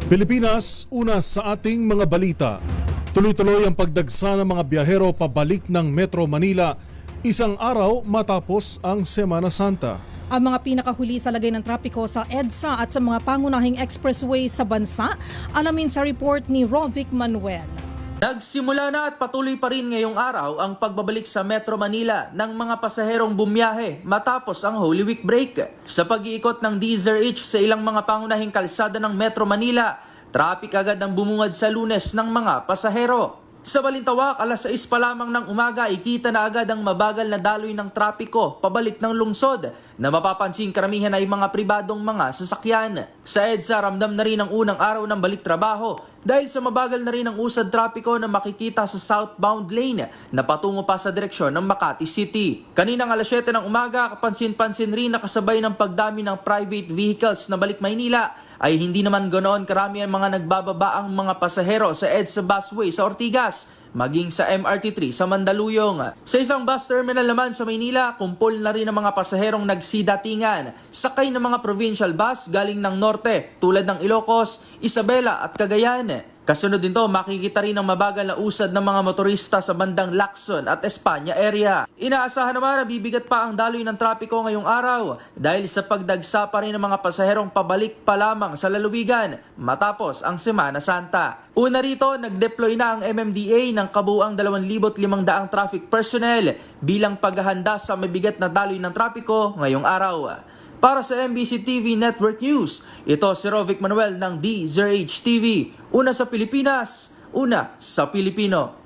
Pilipinas, una sa ating mga balita. Tuloy-tuloy ang pagdagsa ng mga biyahero pabalik ng Metro Manila isang araw matapos ang Semana Santa. Ang mga pinakahuli sa lagay ng trapiko sa EDSA at sa mga pangunahing expressway sa bansa, alamin sa report ni Rovic Manuel. Nagsimula na at patuloy pa rin ngayong araw ang pagbabalik sa Metro Manila ng mga pasaherong bumiyahe matapos ang Holy Week break. Sa pag-iikot ng DZRH sa ilang mga pangunahing kalsada ng Metro Manila, traffic agad ang bumungad sa Lunes ng mga pasahero. Sa Balintawak, alas 6 pa lamang ng umaga, ikita na agad ang mabagal na daloy ng trapiko pabalik ng lungsod na mapapansin karamihan ay mga pribadong mga sasakyan. Sa EDSA, ramdam na rin ang unang araw ng balik trabaho dahil sa mabagal na rin ang usad trapiko na makikita sa southbound lane na patungo pa sa direksyon ng Makati City. Kaninang alas 7 ng umaga, kapansin-pansin rin na kasabay ng pagdami ng private vehicles na balik Maynila ay hindi naman ganoon karami ang mga nagbababa ang mga pasahero sa EDSA busway sa Ortigas, maging sa MRT3 sa Mandaluyong. Sa isang bus terminal naman sa Maynila, kumpol na rin ang mga pasaherong nagsidatingan, sakay ng mga provincial bus galing ng norte tulad ng Ilocos, Isabela at Cagayan. Kasunod din to, makikita rin ang mabagal na usad ng mga motorista sa bandang Lacson at Espanya area. Inaasahan naman na bibigat pa ang daloy ng trapiko ngayong araw dahil sa pagdagsa pa rin ng mga pasaherong pabalik pa lamang sa lalawigan matapos ang Semana Santa. Una rito, nag-deploy na ang MMDA ng kabuuang 2,500 traffic personnel bilang paghahanda sa mabigat na daloy ng trapiko ngayong araw. Para sa MBC TV Network News, ito si Rovic Manuel ng DZRH TV. Una sa Pilipinas, una sa Pilipino.